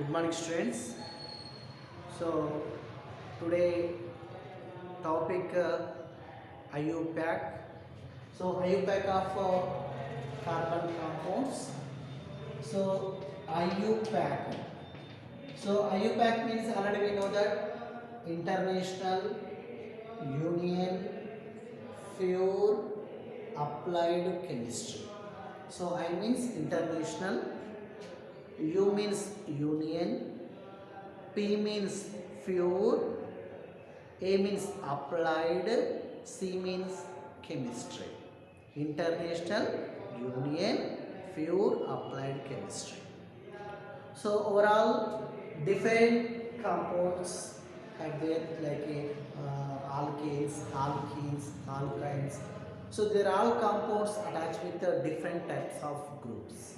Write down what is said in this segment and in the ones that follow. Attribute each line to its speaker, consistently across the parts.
Speaker 1: Good morning, students. So today topic IUPAC. So IUPAC of carbon compounds. So IUPAC. So IUPAC means already we know that International Union for Applied Chemistry. So I means international, U means union, P means pure, A means applied, C means chemistry. International Union for Applied Chemistry. So overall, different compounds are there like alkanes, alkenes, alkynes. So they are all compounds attached with different types of groups.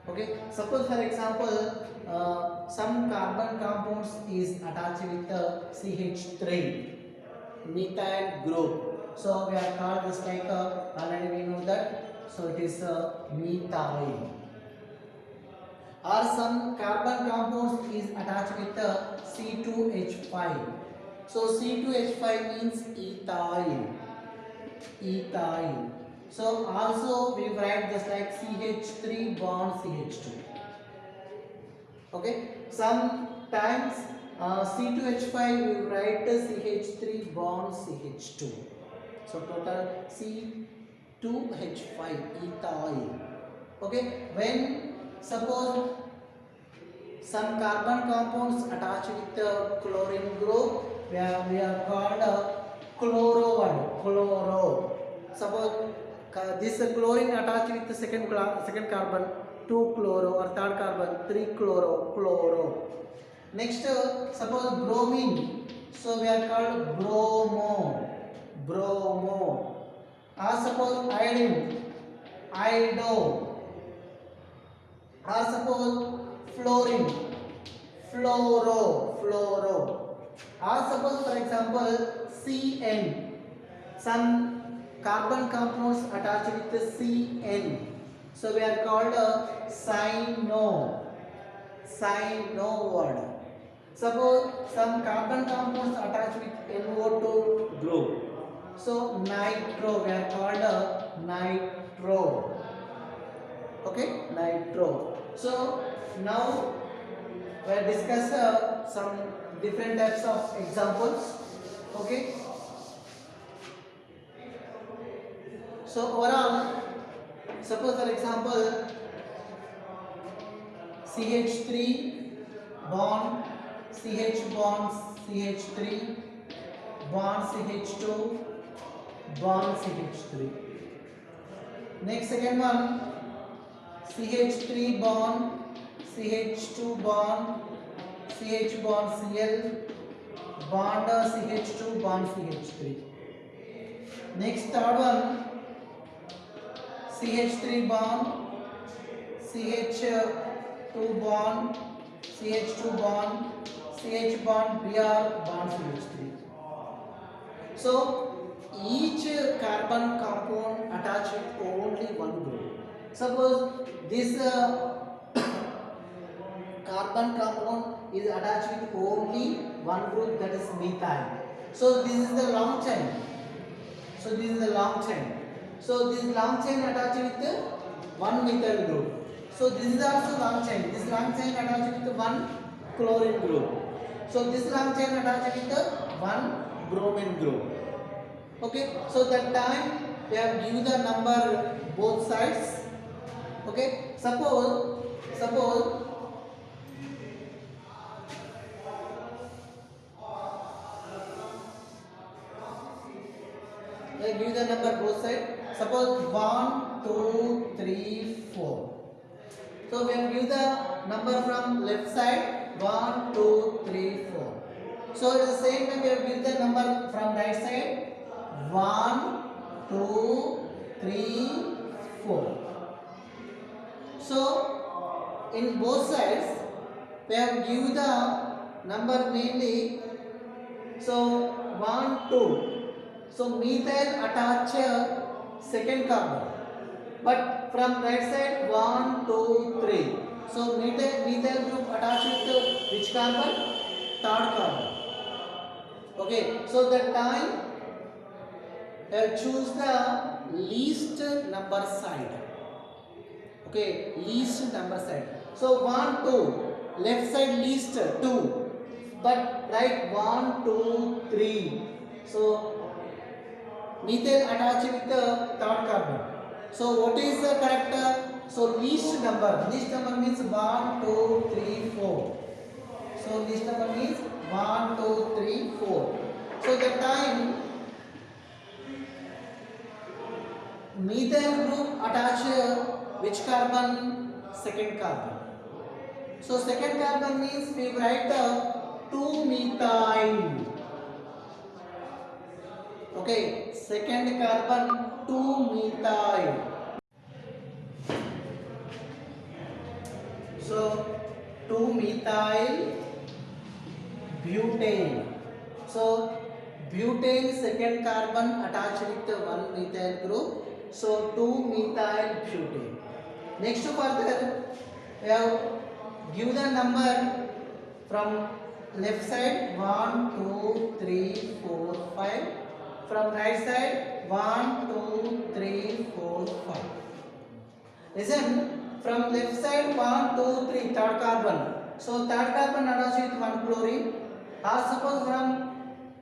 Speaker 1: Okay, suppose for example, some carbon compounds is attached with the CH3 methyl group. So we are called this like already we know that. So it is methyl. Or some carbon compounds is attached with the C2H5. So C2H5 means ethyl. Ethyl. So also we write just like CH3 bond CH2. Okay. Sometimes C2H5 we write CH3 bond CH2. So total C2H5 ethyl. Okay. When suppose some carbon compounds attached with the chlorine group, we are called chloro one. Chloro. Suppose this chlorine attached with the second carbon, 2 chloro, or third carbon, 3 chloro. Chloro. Next, suppose bromine. So we are called bromo. Bromo. Or suppose iodine. Iodo. Or suppose fluorine, fluoro. Or suppose for example CN, some carbon compounds attached with the CN. So we are called cyano word. Suppose some carbon compounds attached with NO2 group. So nitro, we are called nitro. Okay, nitro. So now we will discuss some different types of examples. Okay. So overall, suppose for example CH3 bond CH bond CH3 bond CH2 bond CH3. Next second one CH3 bond CH2 bond CH bond Cl bond CH2 bond CH3. Next third one CH3 bond CH2 bond CH2 bond CH bond Br bond CH3. So each carbon compound attached with only one group. Suppose this carbon compound is attached with only one group, that is methyl. So this is the long chain. So this is the long chain. So this long chain attached with one methyl group. So this is also long chain. This long chain attached with one chlorine group. So this long chain attached with one bromine group. Okay. So that time we have given the number both sides. Okay. Suppose I give the number both sides. Suppose 1, 2, 3, 4. So we have give the number from left side 1, 2, 3, 4. So at the same time we have give the number from right side 1, 2, 3, 4. So in both sides we have give the number mainly. So 1, 2. So methyl attach second carbon, but from right side 1, 2, 3. So methyl group attached with which carbon? Third carbon. Okay. So that time choose the least number side. Okay, least number side. So 1, 2, left side least 2, but write 1, 2, 3. So methyl attached with the third carbon. So what is the correct? So least number. Least number means 1, 2, 3, 4. So least number means 1, 2, 3, 4. So the time methyl group attach which carbon? Second carbon. So second carbon means we write the 2-methyl. Okay, second carbon 2-methyl. So 2-methyl butane. So butane second carbon attached with the 1-methyl group. So 2-methyl butane. Next further we have give the number from left side 1, 2, 3, 4, 5. From right side 1, 2, 3, 4, 5. Listen, from left side 1, 2, 3 third carbon. So third carbon attached with 1 chlorine. Or suppose from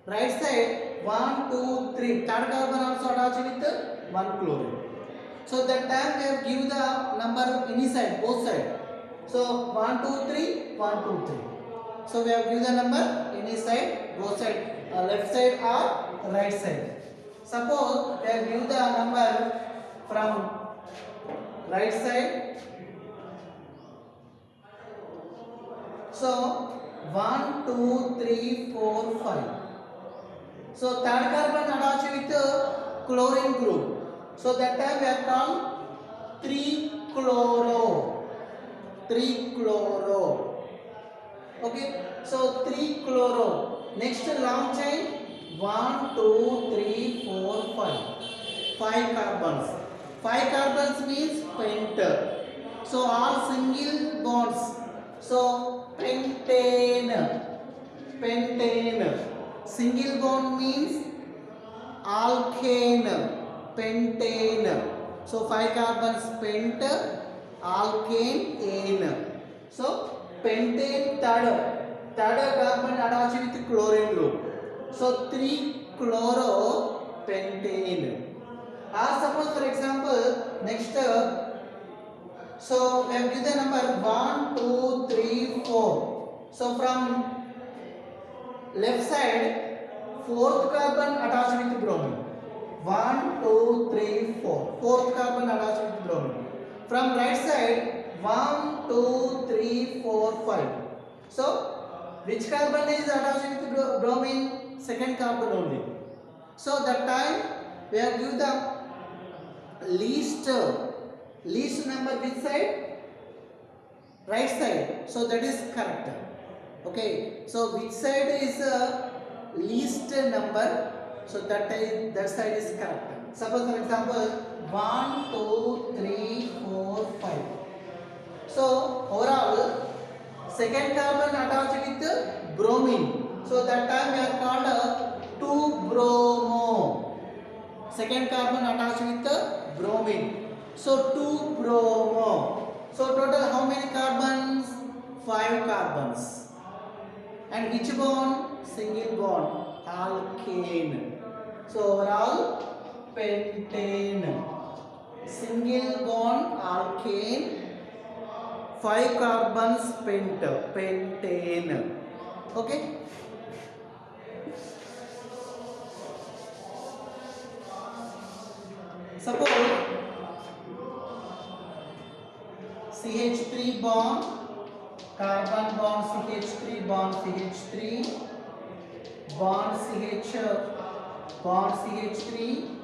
Speaker 1: right side 1, 2, 3 third carbon also attached with 1 chlorine. So that time we have give the number inside both side. So 1, 2, 3, 1, 2, 3. So we have give the number inside both side, left side or right side. Suppose we have give the number from right side. So 1, 2, 3, 4, 5. So third carbon attached with chlorine group. So that time we are called 3-chloro. 3-chloro. Okay. So 3-chloro. Next long chain 1, 2, 3, 4, 5. 5 carbons. 5 carbons means pent. So all single bonds. So pentane. Pentane. Single bond means alkane. Pentane. So 5 carbons pent, alkane, ane. So pentane third carbon attached with chlorine group. So 3-chloro pentane. Or suppose for example next so we have given the number 1, 2, 3, 4. So from left side fourth carbon attached with bromine. 1, 2, 3, 4. Fourth carbon attached with bromine. From right side 1, 2, 3, 4, 5. So which carbon is attached with bromine? Second carbon only. So that time we have given the least number which side? Right side. So that is correct. Okay. So which side is least number? So that side is correct. Suppose for example 1, 2, 3, 4, 5. So overall second carbon attached with bromine. So that time we are called 2-bromo. Second carbon attached with bromine. So 2-bromo. So total how many carbons? 5 carbons. And which bond? Single bond. Alkane. So overall pentane. Single bond alkane. 5 carbons pentane. Okay. Suppose CH3 bond, carbon bond CH3 bond CH3 bond CH bond CH3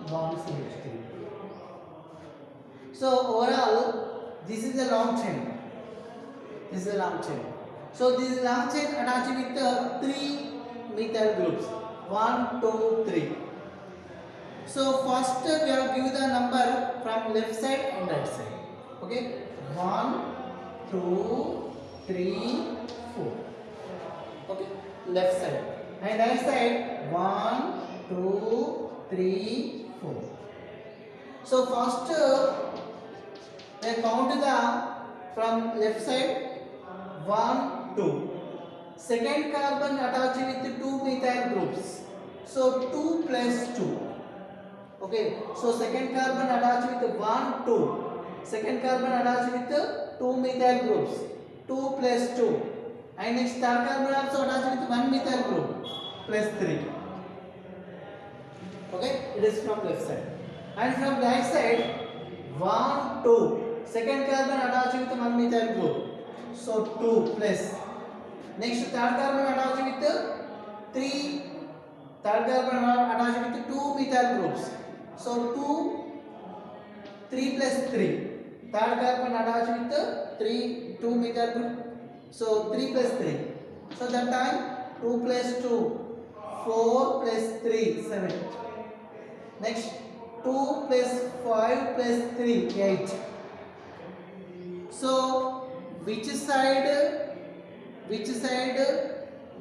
Speaker 1: bond CH3. So overall this is a long chain. This is a long chain. So this long chain attached with 3 methyl groups. 1, 2, 3. So first we have given the number from left side and right side. Okay, 1, 2, 3, 4. Okay, left side. And right side 1, 2, 3, 4. So first we count the from left side 1, 2. Second carbon attached with 2 methyl groups. So 2 plus 2. Okay, so second carbon attached with 1, 2. Second carbon attached with 2 methyl groups. 2 plus 2. And next third carbon also attached with 1 methyl group plus 3. Okay, it is from left side. And from right side 1, 2. Second carbon attached with 1 methyl group. So 2 plus. Next third carbon attached with 3. Third carbon attached with 2 methyl groups. So 2, 3 plus 3. Third carbon attached with 3, 2 methyl group. So 3 plus 3. So that time 2 plus 2, 4 plus 3, 7. Next 2 plus 5 plus 3, 8. So which side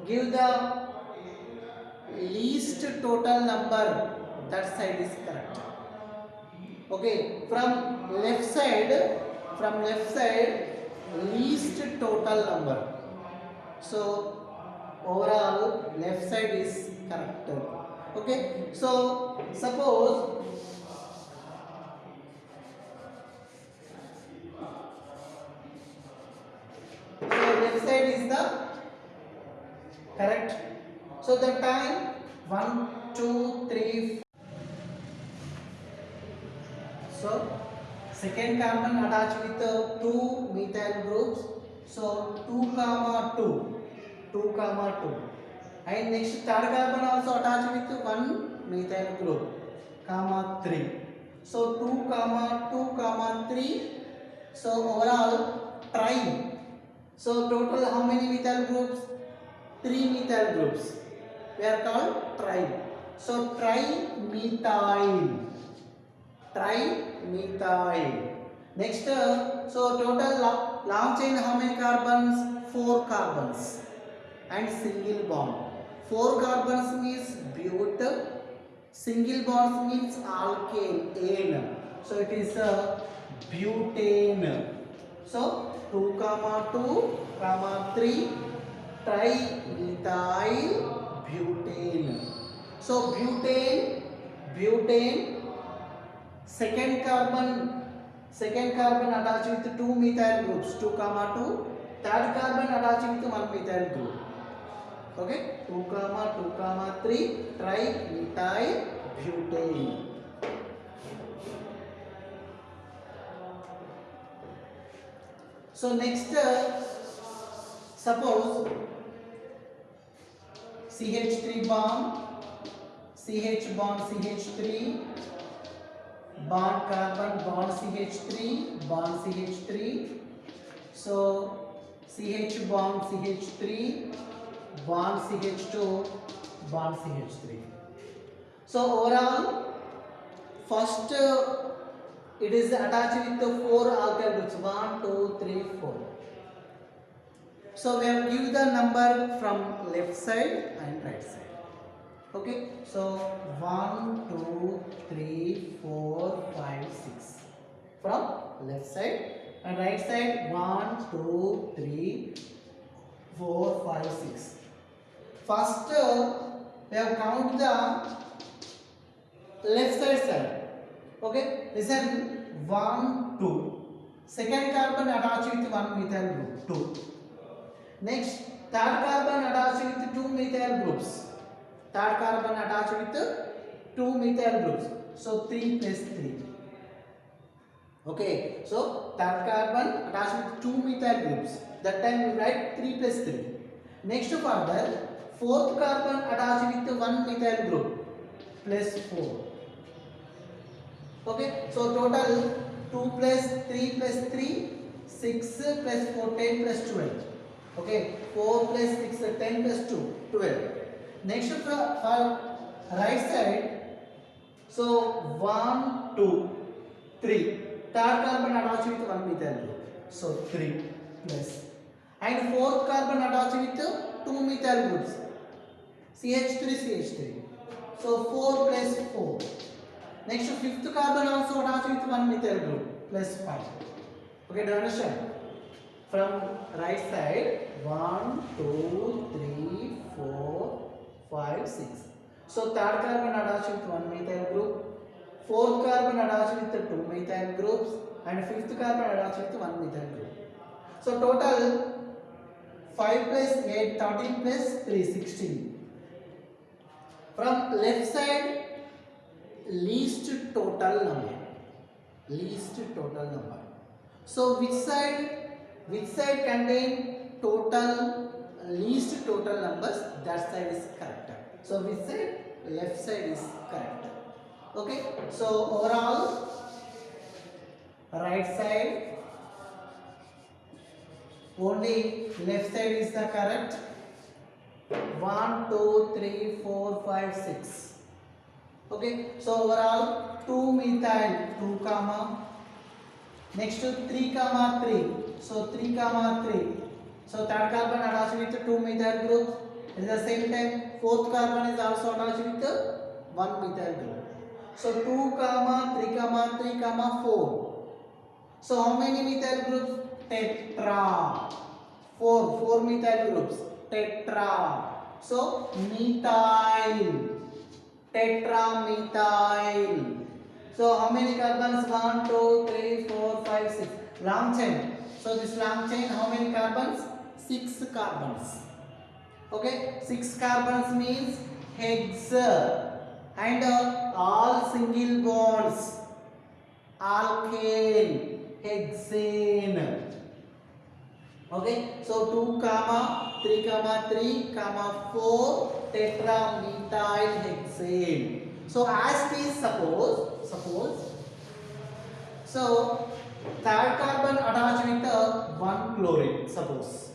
Speaker 1: give the least total number? That side is correct. Okay, from left side least total number. So overall left side is correct. Okay, so suppose left side is the correct. So the time 1, 2, 3. So second carbon attached with 2 methyl groups. So 2 comma 2, 2 comma 2. And next third carbon also attached with 1 methyl group, comma 3. So 2 comma 2 comma 3. So overall tri. So total how many methyl groups? 3 methyl groups. We are called tri. So trimethyl. Trimethyl. Next, so total long chain how many carbons? 4 carbons and single bond. 4 carbons means but, single bonds means alkane. So it is butane. So 2 comma 2 comma 3 trimethyl butane. So butane second carbon attached with 2 methyl groups, 2 comma 2. Third carbon attached with 1 methyl group. Okay, 2 comma 3 trimethyl butane. So next, suppose CH3 bond, CH bond CH3, bond carbon bond CH3, bond CH3. So CH bond CH3, bond CH2, bond CH3. So overall, first it is attached with the 4 alkyl groups, 1, 2, 3, 4. So we have given the number from left side and right side. Okay, so 1, 2, 3, 4, 5, 6 from left side, and right side 1, 2, 3, 4, 5, 6. First we have count the left side. Okay, listen, 1, 2. Second carbon attached with 1 methyl group, 2. Next, third carbon attached with 2 methyl groups. Third carbon attached with 2 methyl groups. So 3 plus 3. Okay, so third carbon attached with 2 methyl groups. That time we write 3 plus 3. Next further, fourth carbon attached with 1 methyl group plus 4. Okay, so total 2 plus 3 plus 3, 6 plus 4, 10 plus 12. Okay, 4 plus 6, 10 plus 2, 12. Next for right side, so 1, 2, 3. Third carbon attached with 1 methyl group. So 3. plus. And fourth carbon attached with 2 methyl groups. CH3, CH3. So 4 plus 4. Next fifth carbon also attached with 1 methyl group plus 5. Okay, do you understand? From right side 1, 2, 3, 4, 5, 6. So third carbon attached with 1 methyl group. Fourth carbon attached with 2 methyl groups. And fifth carbon attached with 1 methyl group. So total 5 plus 8, 13 plus 3, 16. From left side, least total number. Least total number. So which side contain total least total numbers? That side is correct. So which side? Left side is correct. Okay. So overall, right side only left side is the correct. 1, 2, 3, 4, 5, 6. Okay, so overall 2 methyl 2 comma. Next to 3 comma 3. So 3 comma 3. So third carbon attached with 2 methyl groups. At the same time, fourth carbon is also attached with 1 methyl group. So 2 comma 3 comma 3 comma 4. So how many methyl groups? Tetra. 4 methyl groups. Tetra. So methyl. Tetramethyl. So how many carbons? 1, 2, 3, 4, 5, 6. Long chain. So this long chain, how many carbons? 6 carbons. Okay, 6 carbons means hex and all single bonds. Alkane, hexane. Okay, so 2 comma 3 comma 3 comma 4 tetramethyl hexane. So as it is suppose so third carbon attached with 1 chlorine suppose.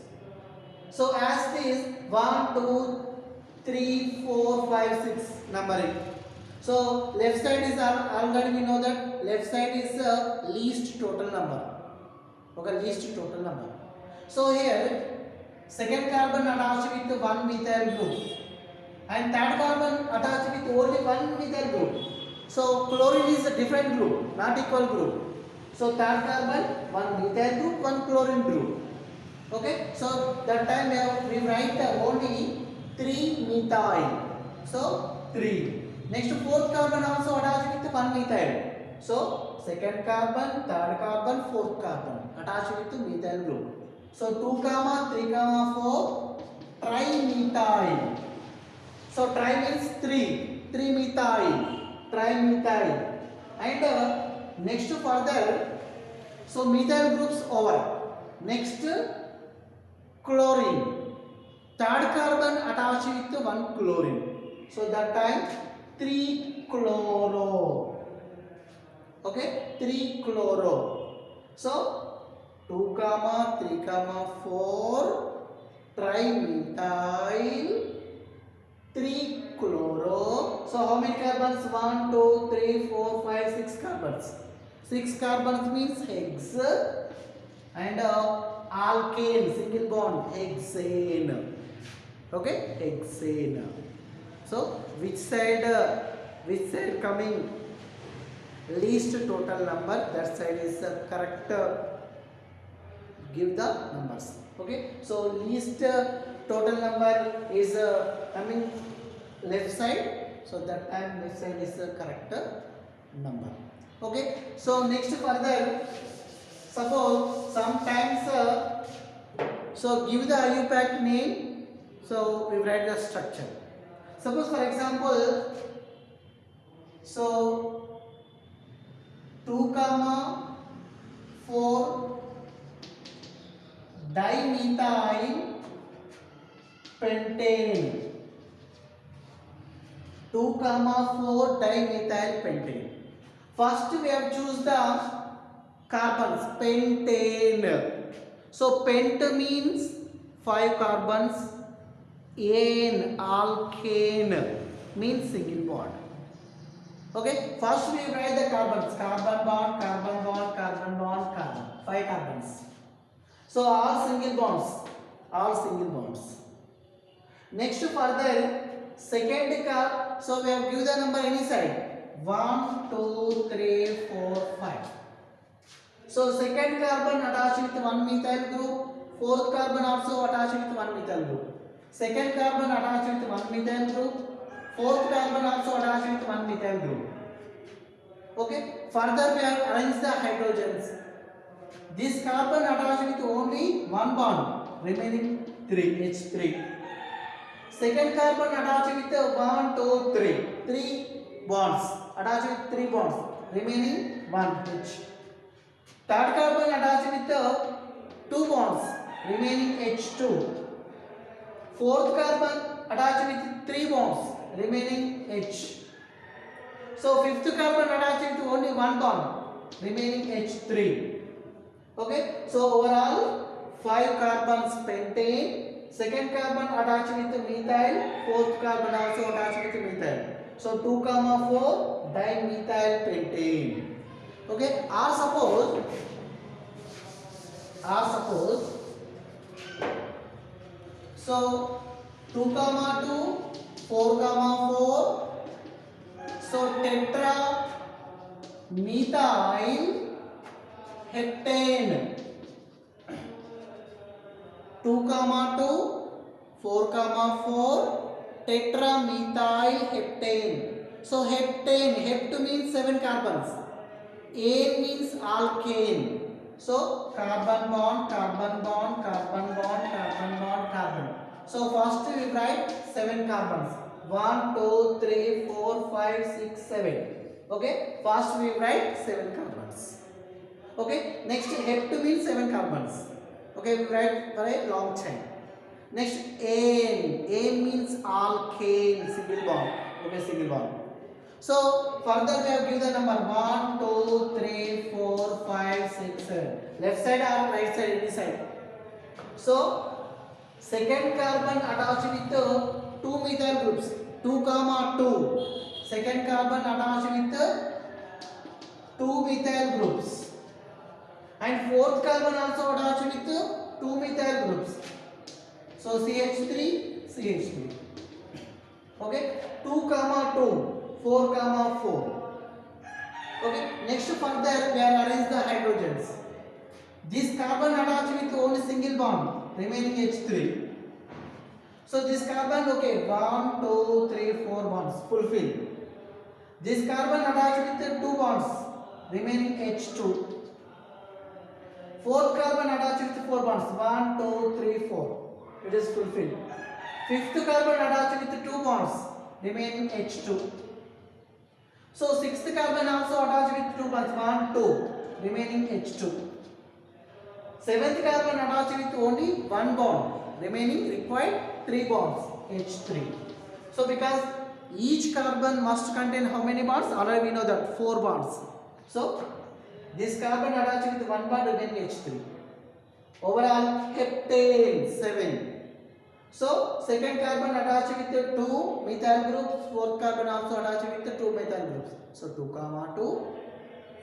Speaker 1: So as it is 1, 2, 3, 4, 5, 6 numbering. So left side is already we know that left side is least total number. Okay, least total number. So here second carbon attached with 1 methyl group and third carbon attached with only 1 methyl group. So chlorine is a different group, not equal group. So third carbon 1 methyl group, 1 chlorine group. Okay, so that time we write only 3 methyl. So 3. Next fourth carbon also attached with 1 methyl. So second carbon, third carbon, fourth carbon attached with methyl group. So 2 comma 3 comma 4 trimethyl. So tri means 3 methyl, trimethyl. And next further, so methyl groups over. Next chlorine. Third carbon attached with 1 chlorine. So that time 3 chloro. Okay, 3 chloro. So 2 comma 3 comma 4 trimethyl 3 chloro. So how many carbons? 1, 2, 3, 4, 5, 6 carbons. 6 carbons means hex and alkane single bond hexane. Okay, hexane. So which side coming least total number, that side is correct. Give the numbers. Okay, so least total number is coming left side, so that time left side is the correct number. Okay, so next further, suppose sometimes so give the IUPAC name, so we write the structure. Suppose for example, so 2 comma 4 dimethyl pentane. 2 comma 4 dimethyl pentane. First we have choose the carbons, pentane. So pent means 5 carbons, ane alkane means single bond. Okay, first we write the carbons, carbon bond, carbon bond, carbon bond, carbon, 5 carbons. So all single bonds, all single bonds. Next further, second carbon. So we have give the number any side. 1, 2, 3, 4, 5. So second carbon attached with one methyl group. Fourth carbon also attached with one methyl group. Second carbon attached with one methyl group. Fourth carbon also attached with one methyl group. Okay. Further we have arranged the hydrogens. This carbon attached with only one bond, remaining 3 H3. Second carbon attached with 1, 2, 3. 3 bonds attached with 3 bonds, remaining 1 H. Third carbon attached with 2 bonds, remaining H2. Fourth carbon attached with 3 bonds, remaining H. So fifth carbon attached with only one bond, remaining H3. Okay, so overall 5 carbons pentane. Second carbon attached with methyl, fourth carbon also attached with methyl. So 2, 4 dimethyl pentane. Okay, or suppose so 2, 2, 4, 4. So tetra methyl heptane. 2, 2, 4, 4 tetramethyl heptane. So heptane, hept means 7 carbons. Ane means alkane. So carbon bond, carbon bond, carbon bond, carbon bond, carbon. So first we write 7 carbons. 1, 2, 3, 4, 5, 6, 7. Okay, first we write 7 carbons. Okay, next hept means 7 carbons. Okay, we write for a long chain. Next ane, ane means alkane, single bond. Okay, single bond. So further we have given the number 1, 2, 3, 4, 5, 6, 7. Left side or right side, any side. So second carbon attached with 2 methyl groups. 2, 2. Second carbon attached with 2 methyl groups. And fourth carbon also attached with 2 methyl groups. So CH3, CH3. Okay, 2, 2, 4, 4. Okay, next further we have arranged the hydrogens. This carbon attached with only single bond, remaining H3. So this carbon, okay, 1, 2, 3, 4 bonds, fulfill. This carbon attached with 2 bonds, remaining H2. Fourth carbon attached with 4 bonds, 1, 2, 3, 4. It is fulfilled. Fifth carbon attached with 2 bonds, remaining H2. So sixth carbon also attached with 2 bonds, 1, 2, remaining H2. Seventh carbon attached with only 1 bond, remaining required 3 bonds, H3. So because each carbon must contain how many bonds? Already we know that 4 bonds. So this carbon attached with 1 bond, remaining H3. Overall heptane 7. So second carbon attached with 2 methyl groups, fourth carbon also attached with 2 methyl groups. So 2, 2,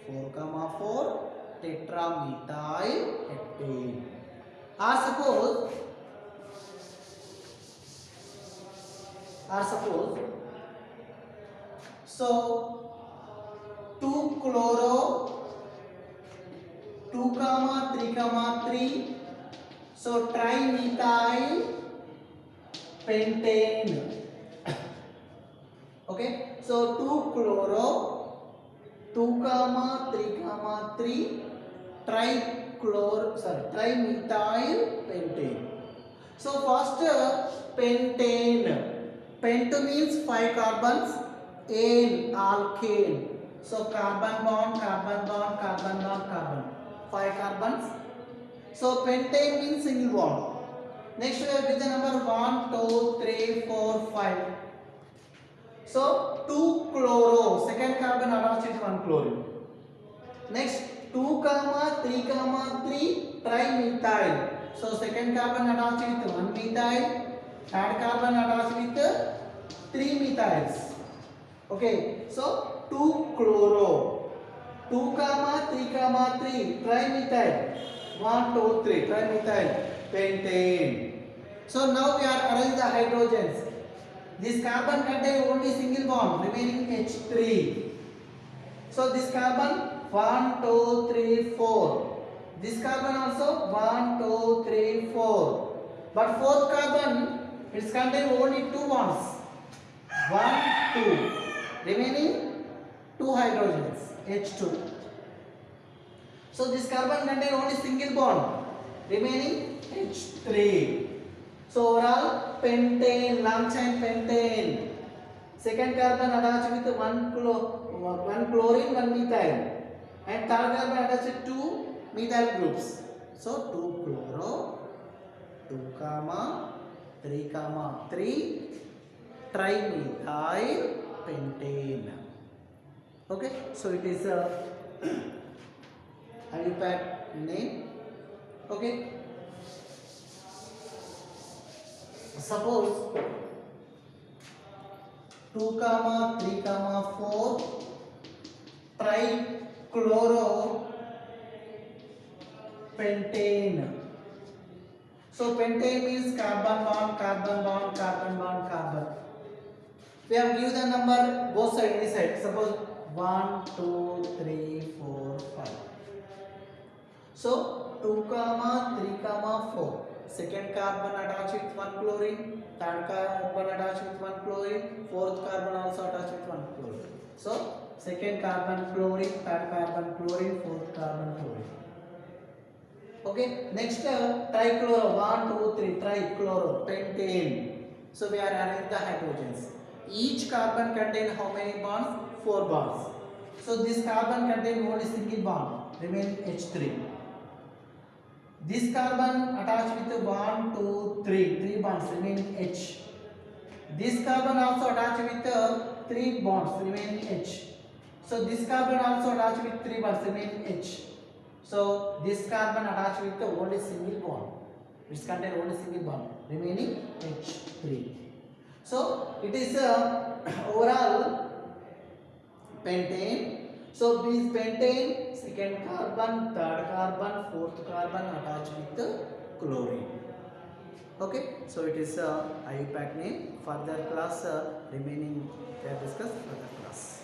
Speaker 1: 4, 4 tetramethyl heptane. Or suppose so 2 chloro, 2, 3, 3. So trimethyl pentane. Okay, so 2 chloro, 2, 3, trimethyl pentane. So first pentane. Pent means 5 carbons, ane alkane. So carbon bond, carbon bond, carbon bond, carbon. 5 carbons. So pentane means single bond. Next we have with the number 1, 2, 3, 4, 5. So 2 chloro, second carbon attached with 1 chlorine. Next 2, 3, 3 trimethyl. So second carbon attached with 1 methyl. Third carbon attached with 3 methyls. Okay, so 2 chloro, 2, 3, 3 trimethyl. 1, 2, 3. Trimethyl pentane. So now we are arranging the hydrogens. This carbon contain only single bond, remaining H3. So this carbon 1, 2, 3, 4. This carbon also 1, 2, 3, 4. But fourth carbon, it's contain only two bonds. 1, 2. Remaining two hydrogens, H2. So this carbon contain only single bond, remaining H3. So overall pentane, long chain pentane. Second carbon attached with one chlorine, one methyl, and third carbon attached with two methyl groups. So 2 chloro, 2 comma 3 comma 3 trimethyl pentane. Okay, so it is a IUPAC name. Okay, suppose 2 comma 3 comma 4 trichloropentane. So pentane means carbon bond, carbon bond, carbon bond, carbon. We have given the number both side, any side. Suppose 1, 2, 3, 4, 5. So 2 comma 3 comma 4. Second carbon attached with one chlorine, third carbon attached with one chlorine, fourth carbon also attached with one chlorine. So second carbon chlorine, third carbon chlorine, fourth carbon chlorine. Okay, next trichloro 1, 2, 3 trichloropentane. So we are arranging the hydrogens. Each carbon contain how many bonds? 4 bonds. So this carbon contain only single bond, remaining H3. This carbon attached with 1, 2, 3 bonds, remaining H. This carbon also attached with 3 bonds, remaining H. So this carbon also attached with 3 bonds, remaining H. So this carbon attached with the only single bond, which contain only single bond, remaining H3. So it is overall pentane. So this pentane, second carbon, third carbon, fourth carbon attached with the chlorine. Okay, so it is IUPAC name. Further class remaining we have discussed further class.